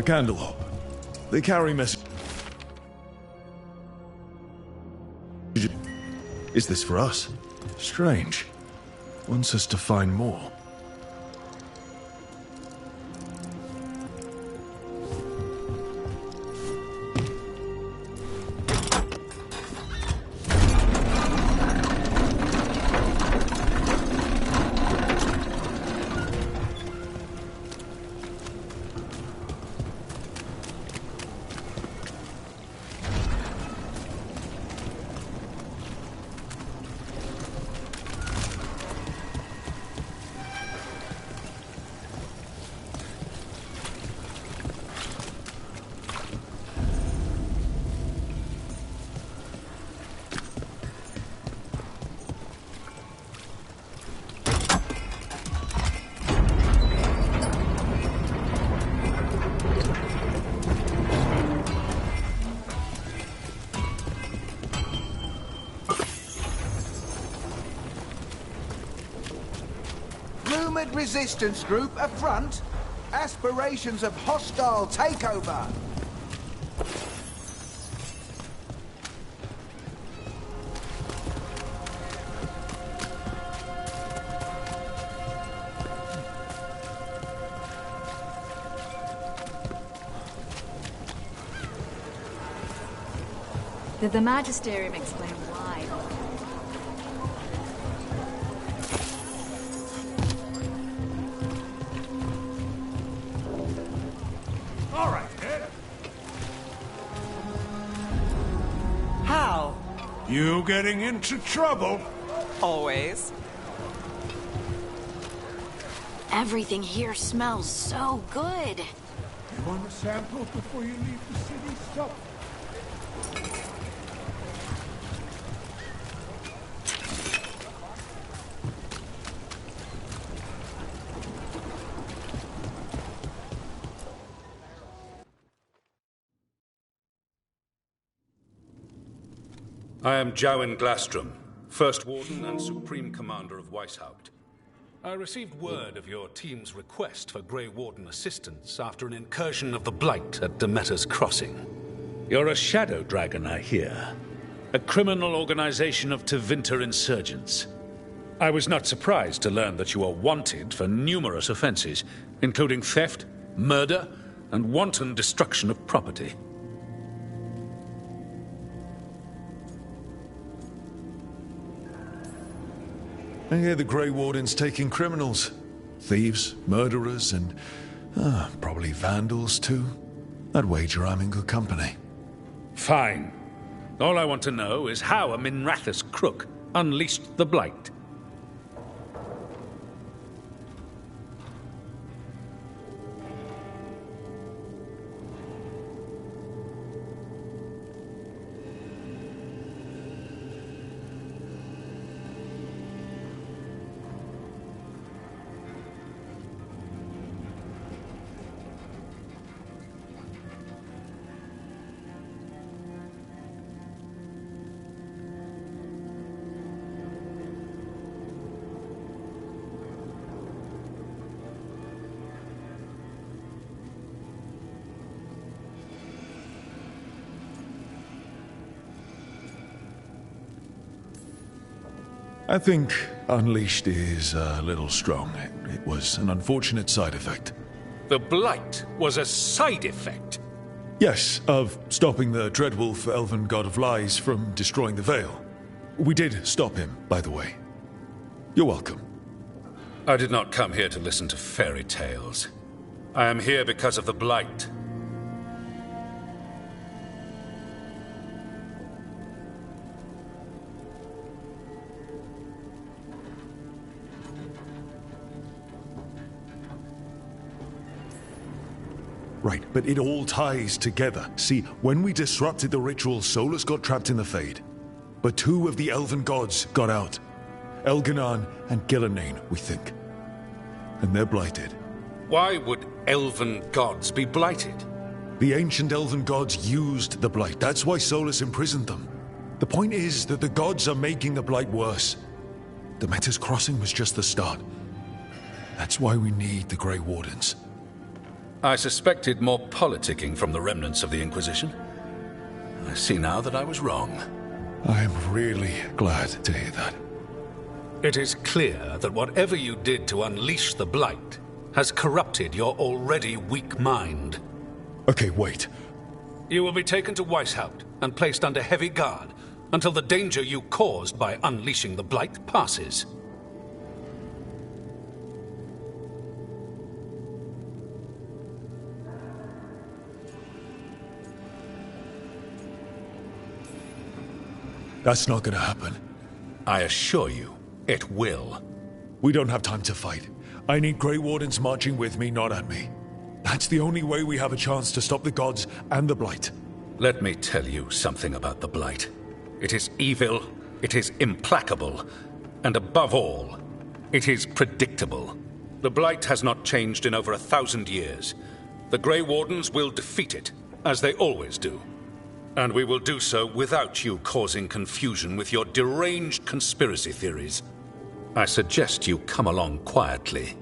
A candle. They carry messages. Is this for us? Strange. Wants us to find more. Resistance group affront. Aspirations of hostile takeover. Did the Magisterium explain why? You getting into trouble? Always. Everything here smells so good. You want a sample before you leave the city? Stop. I am Jowen Glastrom, First Warden and Supreme Commander of Weishaupt. I received word of your team's request for Grey Warden assistance after an incursion of the Blight at Demeter's Crossing. You're a shadow dragon, I hear. A criminal organization of Tevinter insurgents. I was not surprised to learn that you are wanted for numerous offenses, including theft, murder, and wanton destruction of property. I hear the Grey Warden's taking criminals. Thieves, murderers, and probably vandals too. I'd wager I'm in good company. Fine. All I want to know is how a Minrathous crook unleashed the Blight. I think unleashed is a little strong. It was an unfortunate side effect. The Blight was a side effect? Yes, of stopping the Dreadwolf, Elven God of Lies, from destroying the Veil. We did stop him, by the way. You're welcome. I did not come here to listen to fairy tales. I am here because of the Blight. Right, but it all ties together. See, when we disrupted the ritual, Solus got trapped in the Fade. But two of the Elven gods got out. Elganan and Gillenane, we think. And they're blighted. Why would Elven gods be blighted? The ancient Elven gods used the Blight. That's why Solus imprisoned them. The point is that the gods are making the Blight worse. Demeter's Crossing was just the start. That's why we need the Grey Wardens. I suspected more politicking from the remnants of the Inquisition. I see now that I was wrong. I'm really glad to hear that. It is clear that whatever you did to unleash the Blight has corrupted your already weak mind. Okay, wait. You will be taken to Weishaupt and placed under heavy guard until the danger you caused by unleashing the Blight passes. That's not gonna happen. I assure you, it will. We don't have time to fight. I need Grey Wardens marching with me, not at me. That's the only way we have a chance to stop the gods and the Blight. Let me tell you something about the Blight. It is evil, it is implacable, and above all, it is predictable. The Blight has not changed in over 1,000 years. The Grey Wardens will defeat it, as they always do. And we will do so without you causing confusion with your deranged conspiracy theories. I suggest you come along quietly.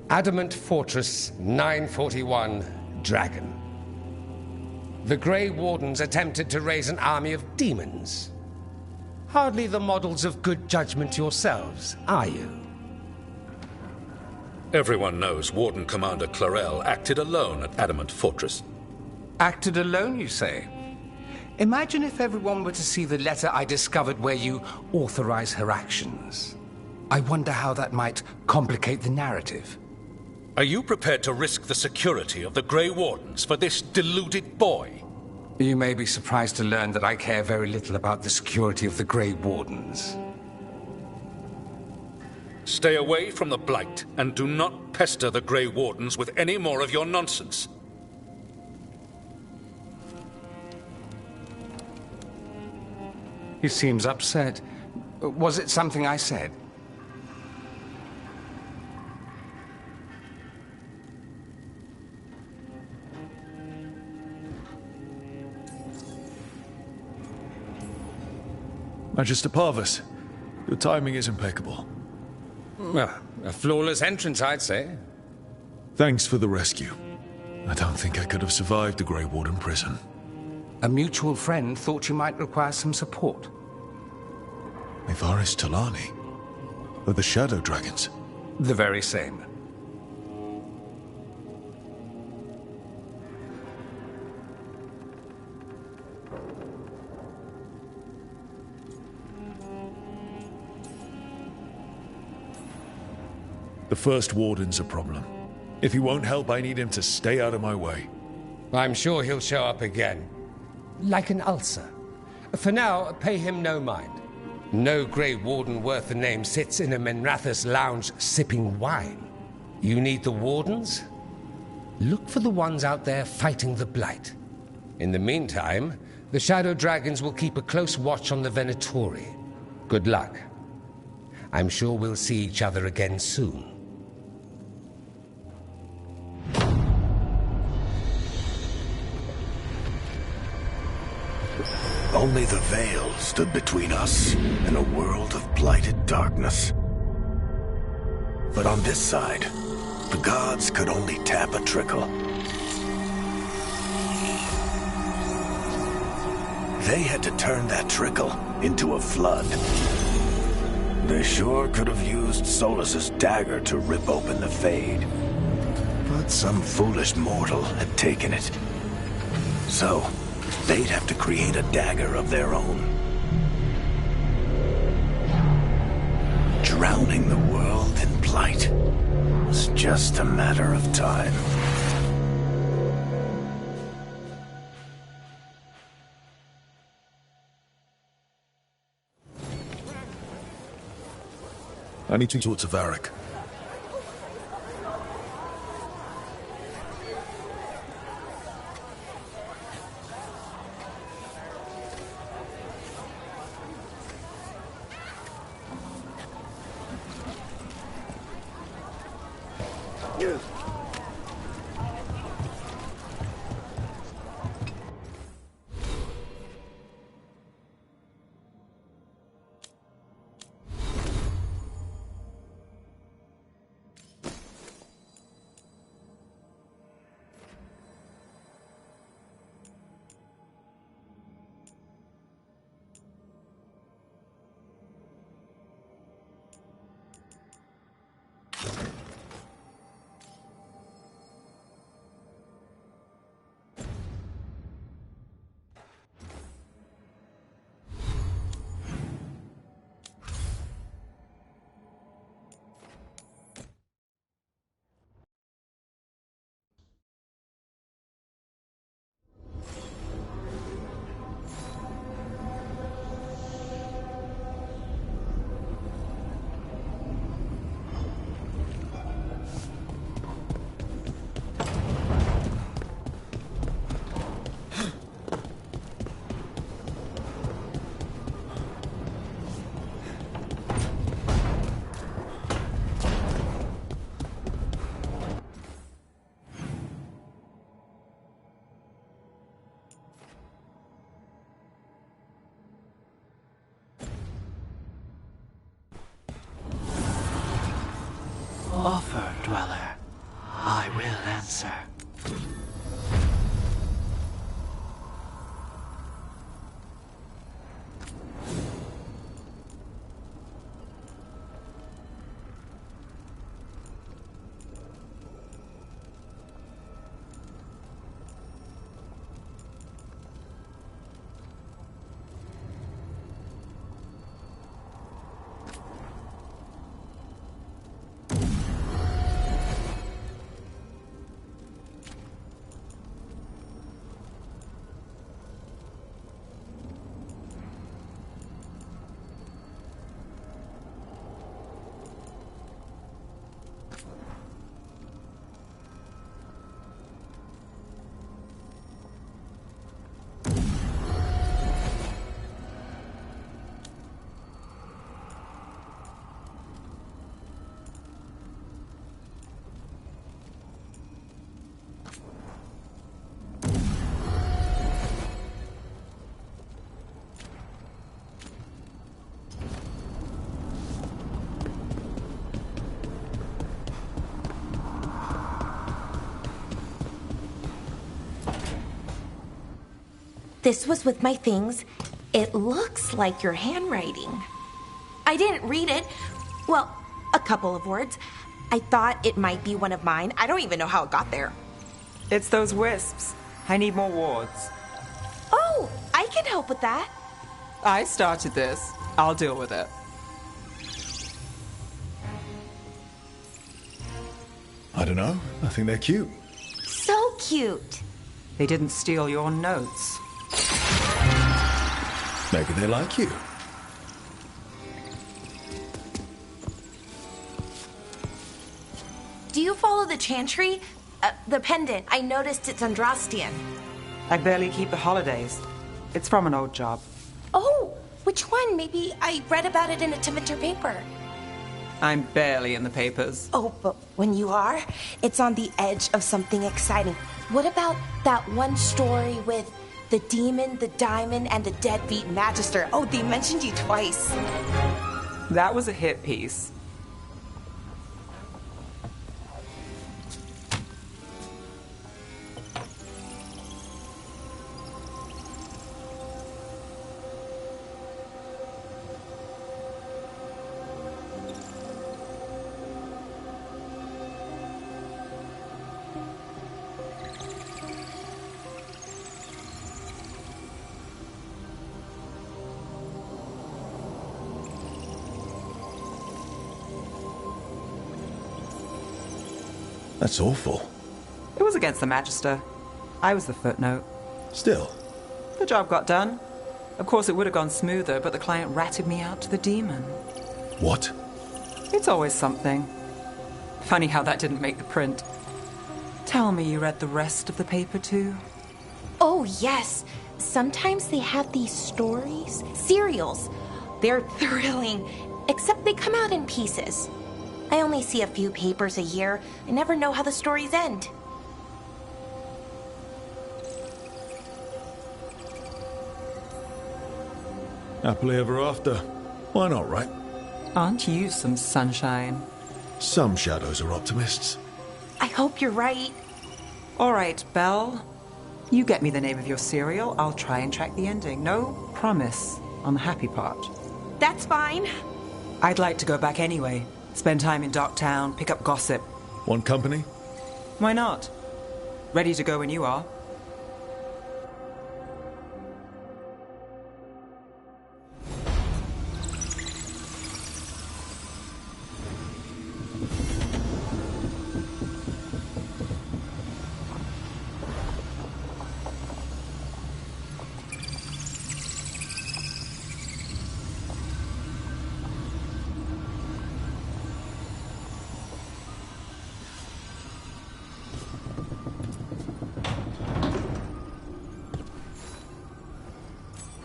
Adamant Fortress 941, Dragon. The Grey Wardens attempted to raise an army of demons. Hardly the models of good judgment yourselves, are you? Everyone knows Warden Commander Clarel acted alone at Adamant Fortress. Acted alone, you say? Imagine if everyone were to see the letter I discovered where you authorize her actions. I wonder how that might complicate the narrative. Are you prepared to risk the security of the Grey Wardens for this deluded boy? You may be surprised to learn that I care very little about the security of the Grey Wardens. Stay away from the Blight, and do not pester the Grey Wardens with any more of your nonsense. He seems upset. Was it something I said? Magister Parvus, your timing is impeccable. Well, a flawless entrance, I'd say. Thanks for the rescue. I don't think I could have survived the Grey Warden prison. A mutual friend thought you might require some support. Ivaris Talani? Of the Shadow Dragons? The very same. The First Warden's a problem. If he won't help, I need him to stay out of my way. I'm sure he'll show up again. Like an ulcer. For now, pay him no mind. No Grey Warden worth the name sits in a Menrathus lounge sipping wine. You need the Wardens? Look for the ones out there fighting the Blight. In the meantime, the Shadow Dragons will keep a close watch on the Venatori. Good luck. I'm sure we'll see each other again soon. Only the veil stood between us and a world of blighted darkness. But on this side, the gods could only tap a trickle. They had to turn that trickle into a flood. They sure could have used Solus's dagger to rip open the Fade. But some foolish mortal had taken it. So, they'd have to create a dagger of their own. Drowning the world in blight was just a matter of time. I need to talk to Varric. offer, Dweller, I will answer. This was with my things. It looks like your handwriting. I didn't read it. Well, a couple of words. I thought it might be one of mine. I don't even know how it got there. It's those wisps. I need more wards. Oh, I can help with that. I started this. I'll deal with it. I don't know. I think they're cute. So cute. They didn't steal your notes. Maybe they like you. Do you follow the chantry? The pendant. I noticed it's Andrastian. I barely keep the holidays. It's from an old job. Oh, which one? Maybe I read about it in a Timenter paper. I'm barely in the papers. Oh, but when you are, it's on the edge of something exciting. What about that one story with the demon, the diamond, and the deadbeat magister? Oh, they mentioned you twice. That was a hit piece. That's awful. It was against the Magister. I was the footnote. Still. The job got done. Of course, it would have gone smoother, but the client ratted me out to the demon. What? It's always something. Funny how that didn't make the print. Tell me you read the rest of the paper, too? Oh, yes. Sometimes they have these stories, serials. They're thrilling, except they come out in pieces. I only see a few papers a year. I never know how the stories end. Happily ever after. Why not, right? Aren't you some sunshine? Some shadows are optimists. I hope you're right. All right, Belle. You get me the name of your serial. I'll try and track the ending. No promise on the happy part. That's fine. I'd like to go back anyway. Spend time in Docktown, pick up gossip. Want company? Why not? Ready to go when you are.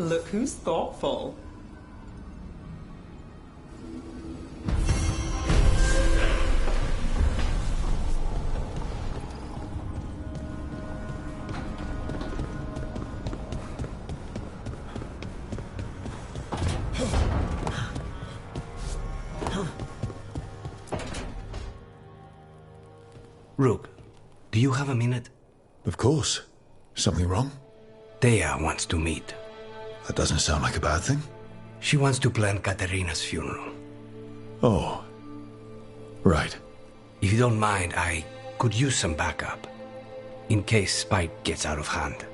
Look who's thoughtful. Rook, do you have a minute? Of course. Something wrong? Thea wants to meet. That doesn't sound like a bad thing. She wants to plan Katerina's funeral. Oh. Right. If you don't mind, I could use some backup. In case Spike gets out of hand.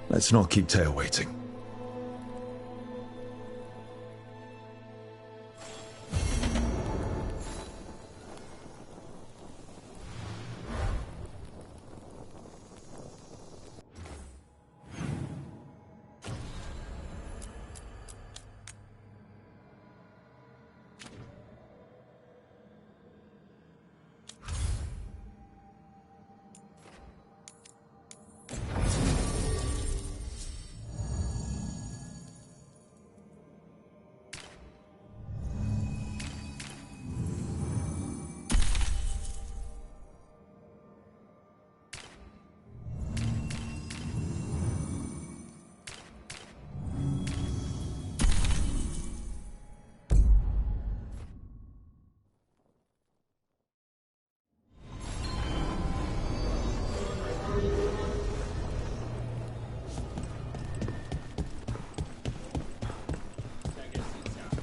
Let's not keep Thea waiting.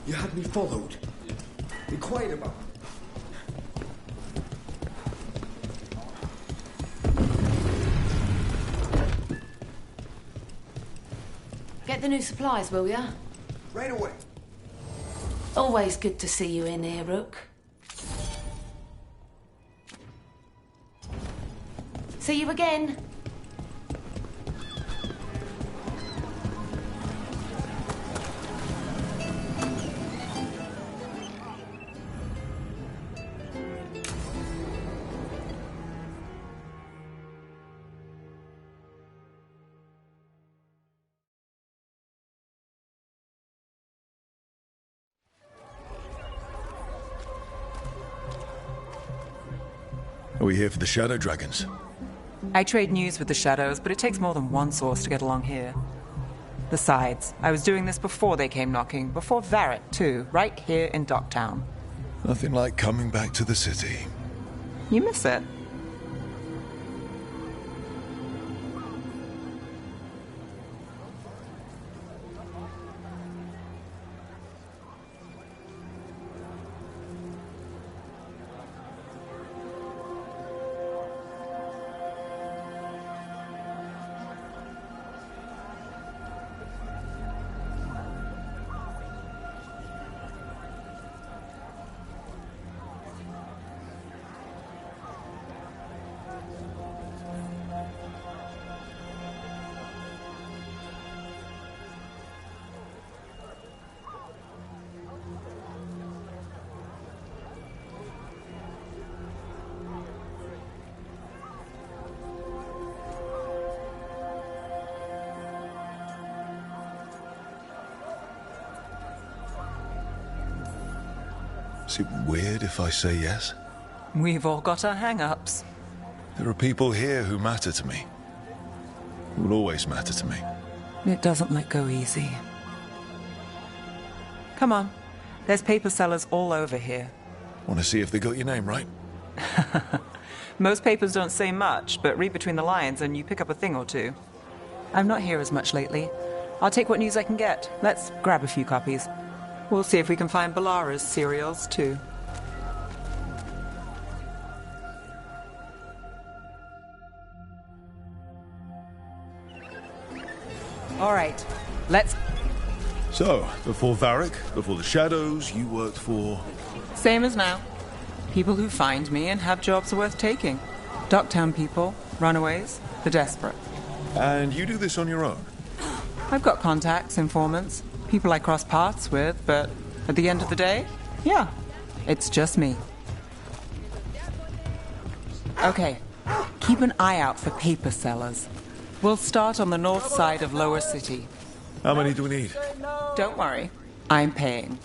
You had me followed. Be quiet about it. Get the new supplies, will ya? Right away. Always good to see you in here, Rook. See you again. Are we here for the Shadow Dragons? I trade news with the Shadows, but it takes more than one source to get along here. Besides, I was doing this before they came knocking, before Varret, too, right here in Docktown. Nothing like coming back to the city. You miss it. Is it weird if I say yes? We've all got our hang-ups. There are people here who matter to me. Who will always matter to me. It doesn't let go easy. Come on. There's paper sellers all over here. Want to see if they got your name right? Most papers don't say much, but read between the lines and you pick up a thing or two. I'm not here as much lately. I'll take what news I can get. Let's grab a few copies. We'll see if we can find Balara's cereals, too. All right, let's... So, before Varric, before the Shadows, you worked for... Same as now. People who find me and have jobs worth taking. Docktown people, runaways, the desperate. And you do this on your own? I've got contacts, informants, people I cross paths with, but at the end of the day, yeah, it's just me. Okay, keep an eye out for paper sellers. We'll start on the north side of Lower City. How many do we need? Don't worry, I'm paying.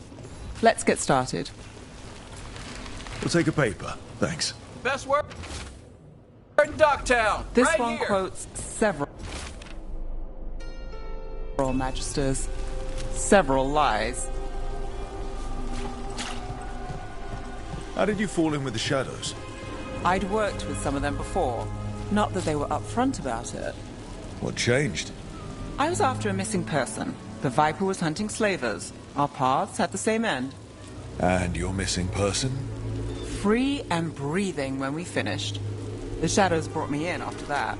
Let's get started. We'll take a paper, thanks. Best work in Docktown. This right one here. quotes several magisters, several lies. How did you fall in with the Shadows? I'd worked with some of them before. Not that they were upfront about it. What changed? I was after a missing person. The Viper was hunting slavers. Our paths had the same end. And your missing person? Free and breathing when we finished. The shadows brought me in after that.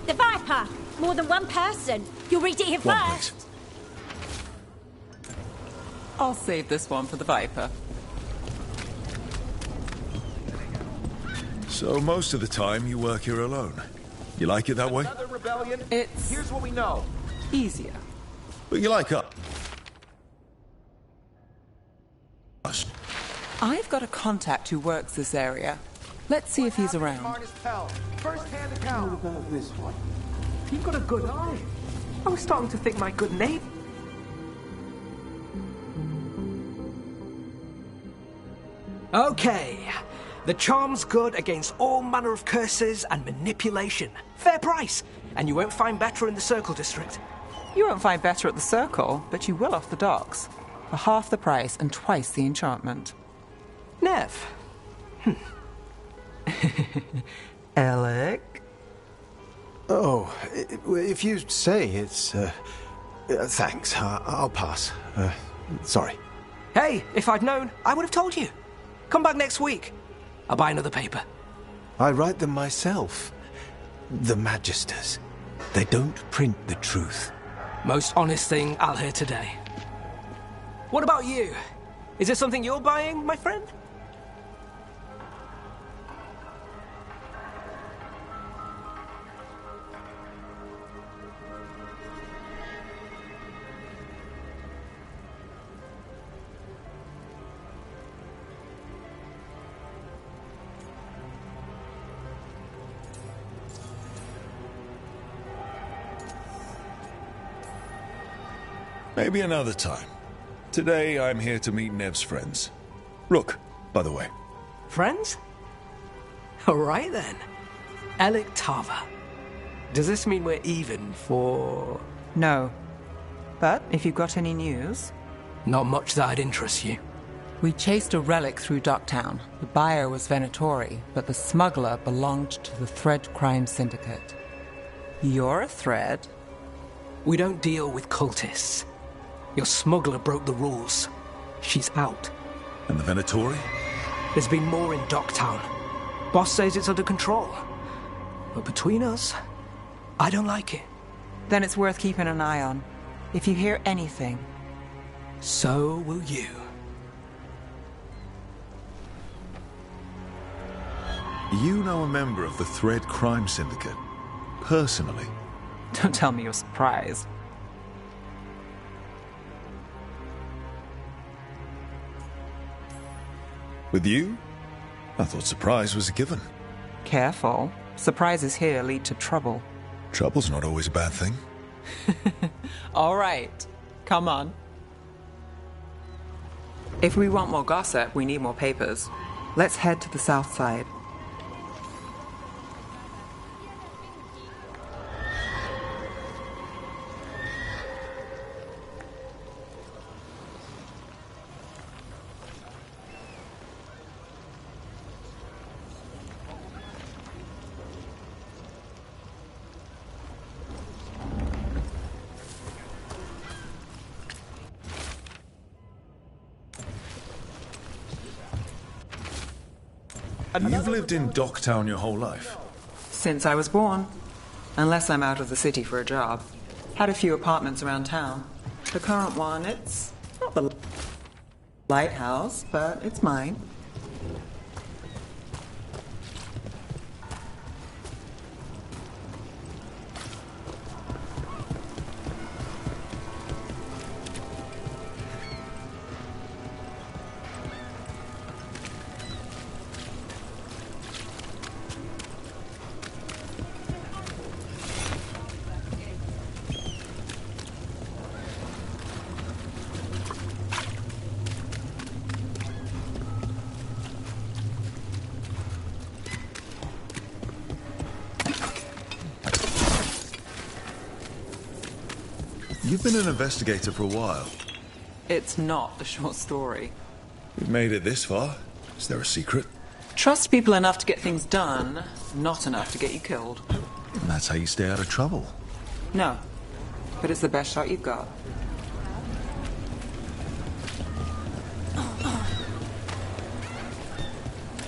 The Viper! More than one person. You'll read it here first. I'll save this one for the Viper. So most of the time you work here alone. You like it that way? Another rebellion? It's... Here's what we know. easier. But you like us. I've got a contact who works this area. Let's see if he's around. First-hand account. What about this one? You've got a good eye. I was starting to think my good name. Okay. The charm's good against all manner of curses and manipulation. Fair price. And you won't find better in the Circle District. You won't find better at the Circle, but you will off the docks. For half the price and twice the enchantment. Nev. Alec? Oh, if you say it's... thanks. I'll pass. Sorry. Hey, if I'd known, I would have told you. Come back next week. I'll buy another paper. I write them myself. The Magisters. They don't print the truth. Most honest thing I'll hear today. What about you? Is there something you're buying, my friend? Maybe another time. Today, I'm here to meet Nev's friends. Rook, by the way. Friends? All right, then. Alec Tava. Does this mean we're even for... No. But if you've got any news... Not much that'd interest you. We chased a relic through Docktown. The buyer was Venatori, but the smuggler belonged to the Thread Crime Syndicate. You're a Thread? We don't deal with cultists. Your smuggler broke the rules. She's out. And the Venatori? There's been more in Docktown. Boss says it's under control. But between us, I don't like it. Then it's worth keeping an eye on. If you hear anything... So will you. You know a member of the Thread Crime Syndicate? Personally? Don't tell me you're surprised. With you? I thought surprise was a given. Careful. Surprises here lead to trouble. Trouble's not always a bad thing. All right. Come on. If we want more gossip, we need more papers. Let's head to the south side. You've lived in Docktown your whole life? Since I was born. Unless I'm out of the city for a job. Had a few apartments around town. The current one, it's not the lighthouse, but it's mine. You've been an investigator for a while. It's not a short story. We've made it this far. Is there a secret? Trust people enough to get things done, not enough to get you killed. And that's how you stay out of trouble. No, but it's the best shot you've got.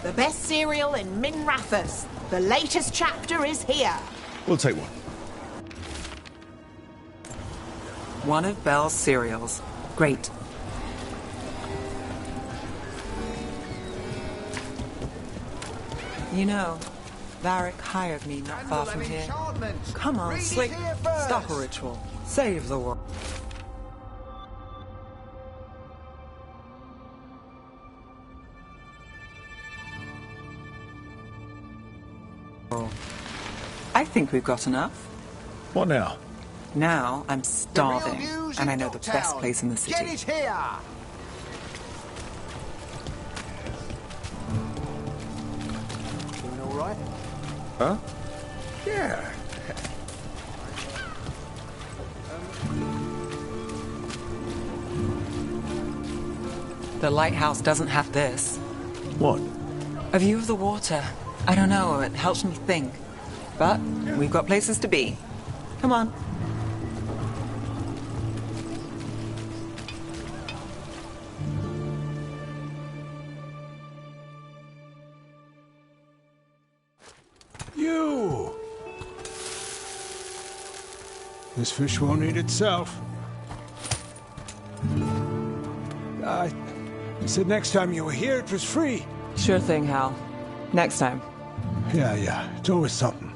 The best cereal in Minrathous. The latest chapter is here. We'll take one. One of Belle's cereals. Great. You know, Varric hired me not far from here. Come on, Slick. Stop a ritual. Save the world. I think we've got enough. What now? Now I'm starving, and I know the best place in the city. Get it here! Doing all right? Huh? Yeah. The lighthouse doesn't have this. What? A view of the water. I don't know, it helps me think. But we've got places to be. Come on. You! This fish won't eat itself. You said next time you were here it was free. Sure thing, Hal. Next time. Yeah. It's always something.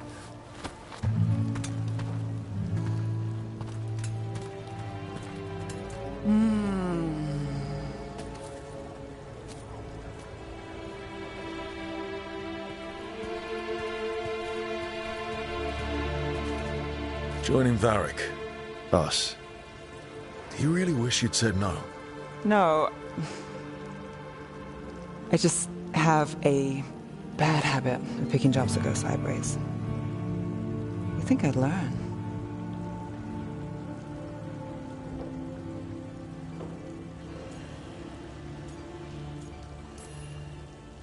Joining Varric. Us. Do you really wish you'd said no? No. I just have a bad habit of picking jobs that go sideways. You think I'd learn?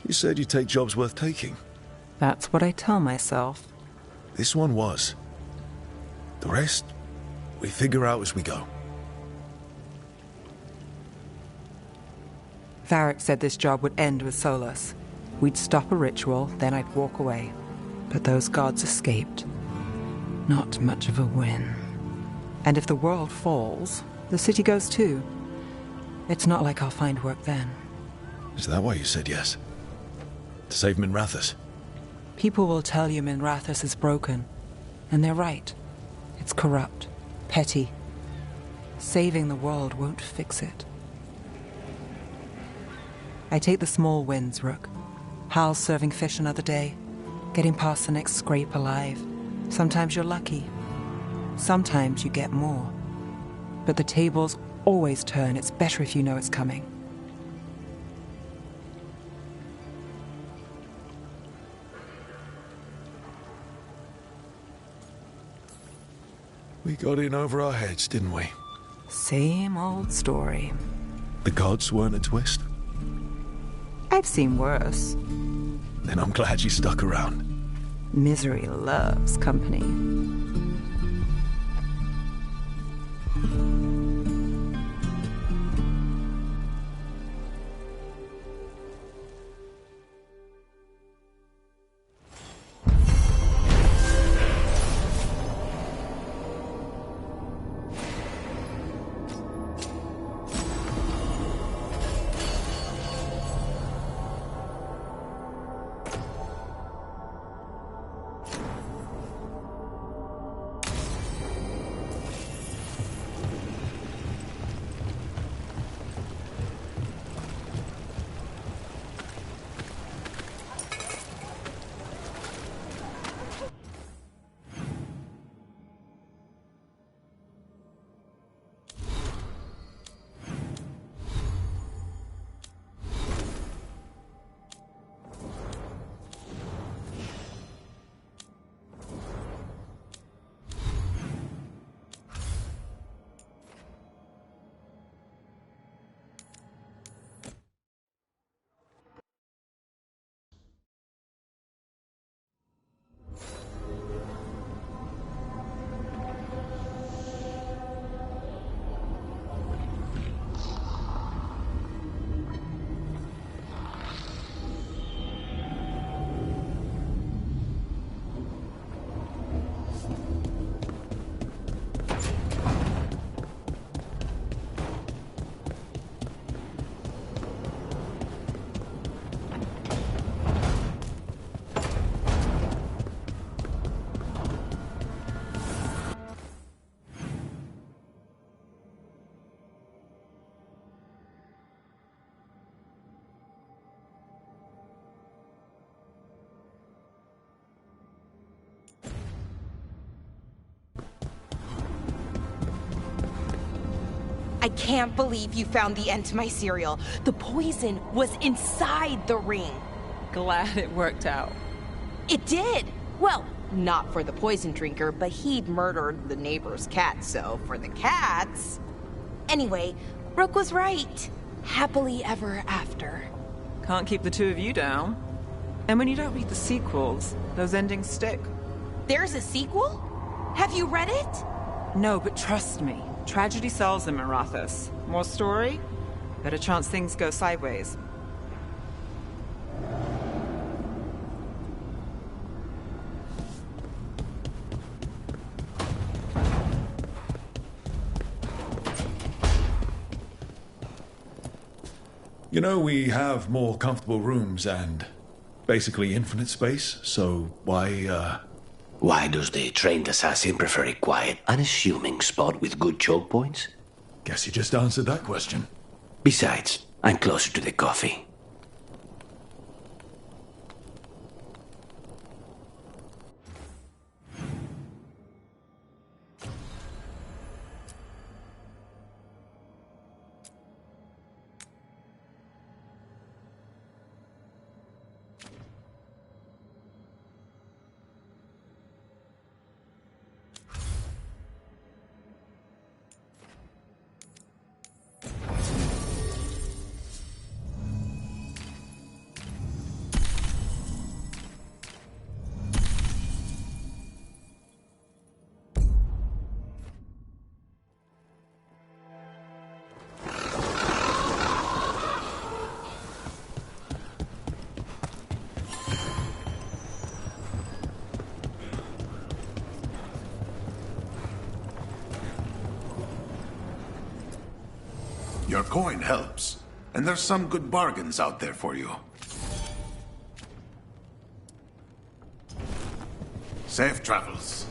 You said you'd take jobs worth taking. That's what I tell myself. This one was. The rest, we figure out as we go. Varric said this job would end with Solus. We'd stop a ritual, then I'd walk away. But those gods escaped. Not much of a win. And if the world falls, the city goes too. It's not like I'll find work then. Is that why you said yes? To save Minrathous? People will tell you Minrathous is broken. And they're right. It's corrupt, petty. Saving the world won't fix it. I take the small wins, Rook. Hal's serving fish another day, getting past the next scrape alive. Sometimes you're lucky. Sometimes you get more. But the tables always turn. It's better if you know it's coming. We got in over our heads, didn't we? Same old story. The gods weren't a twist? I've seen worse. Then I'm glad you stuck around. Misery loves company. I can't believe you found the end to my cereal. The poison was inside the ring. Glad it worked out. It did. Well, not for the poison drinker, but he'd murdered the neighbor's cat, so for the cats... Anyway, Rook was right. Happily ever after. Can't keep the two of you down. And when you don't read the sequels, those endings stick. There's a sequel? Have you read it? No, but trust me. Tragedy sells in Marathas. More story? Better chance things go sideways. You know, we have more comfortable rooms and basically infinite space, so why Why does the trained assassin prefer a quiet, unassuming spot with good choke points? Guess you just answered that question. Besides, I'm closer to the coffee. Your coin helps, and there's some good bargains out there for you. Safe travels.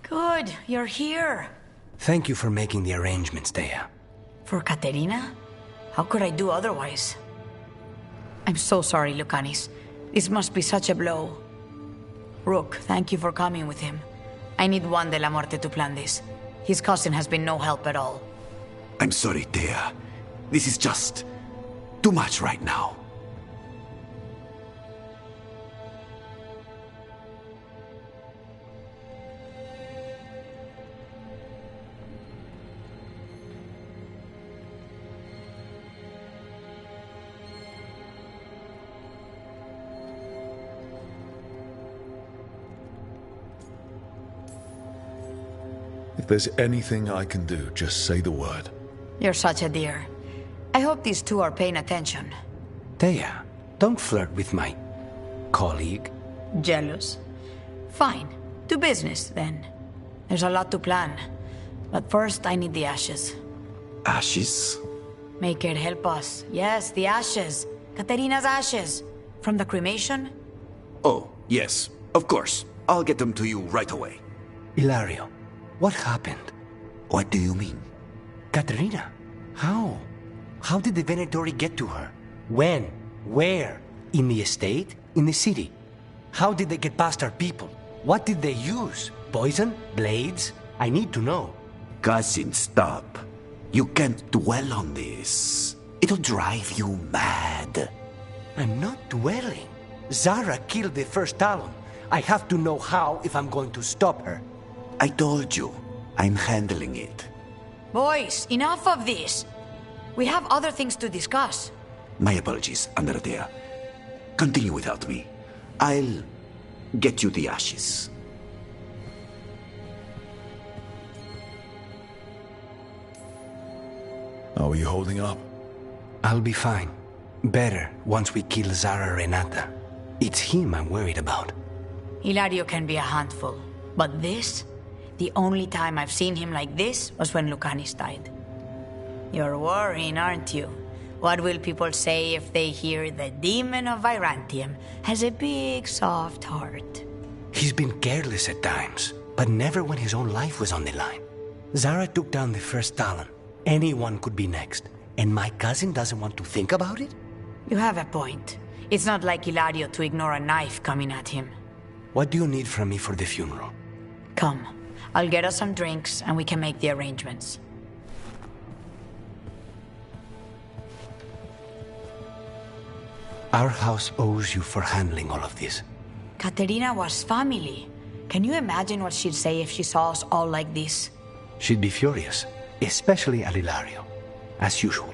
Good, you're here. Thank you for making the arrangements, Dea. For Katerina? How could I do otherwise? I'm so sorry, Lucanis. This must be such a blow. Rook, thank you for coming with him. I need Juan de la Muerte to plan this. His cousin has been no help at all. I'm sorry, Dea. This is just too much right now. If there's anything I can do, just say the word. You're such a dear. I hope these two are paying attention. Dea, don't flirt with my colleague. Jealous? Fine. To business, then. There's a lot to plan. But first, I need the ashes. Ashes? Make it help us. Yes, the ashes. Katerina's ashes. From the cremation? Oh, yes. Of course. I'll get them to you right away. Hilario, what happened? What do you mean? Katerina, how? How did the Venatori get to her? When? Where? In the estate? In the city? How did they get past our people? What did they use? Poison? Blades? I need to know. Cousin, stop. You can't dwell on this. It'll drive you mad. I'm not dwelling. Zara killed the first Talon. I have to know how if I'm going to stop her. I told you, I'm handling it. Boys, enough of this. We have other things to discuss. My apologies, Andradea. Continue without me. I'll get you the ashes. How are you holding up? I'll be fine. Better once we kill Zara Renata. It's him I'm worried about. Hilario can be a handful. But this? The only time I've seen him like this was when Lucanis died. You're worrying, aren't you? What will people say if they hear the demon of Virantium has a big, soft heart? He's been careless at times, but never when his own life was on the line. Zara took down the first Talon. Anyone could be next. And my cousin doesn't want to think about it? You have a point. It's not like Hilario to ignore a knife coming at him. What do you need from me for the funeral? Come. I'll get us some drinks and we can make the arrangements. Our house owes you for handling all of this. Katerina was family. Can you imagine what she'd say if she saw us all like this? She'd be furious, especially at Hilario, as usual.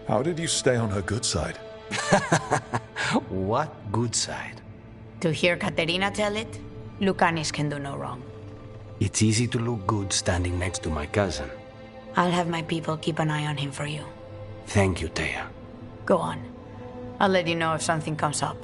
How did you stay on her good side? What good side? To hear Katerina tell it, Lucanis can do no wrong. It's easy to look good standing next to my cousin. I'll have my people keep an eye on him for you. Thank you, Thea. Go on. I'll let you know if something comes up.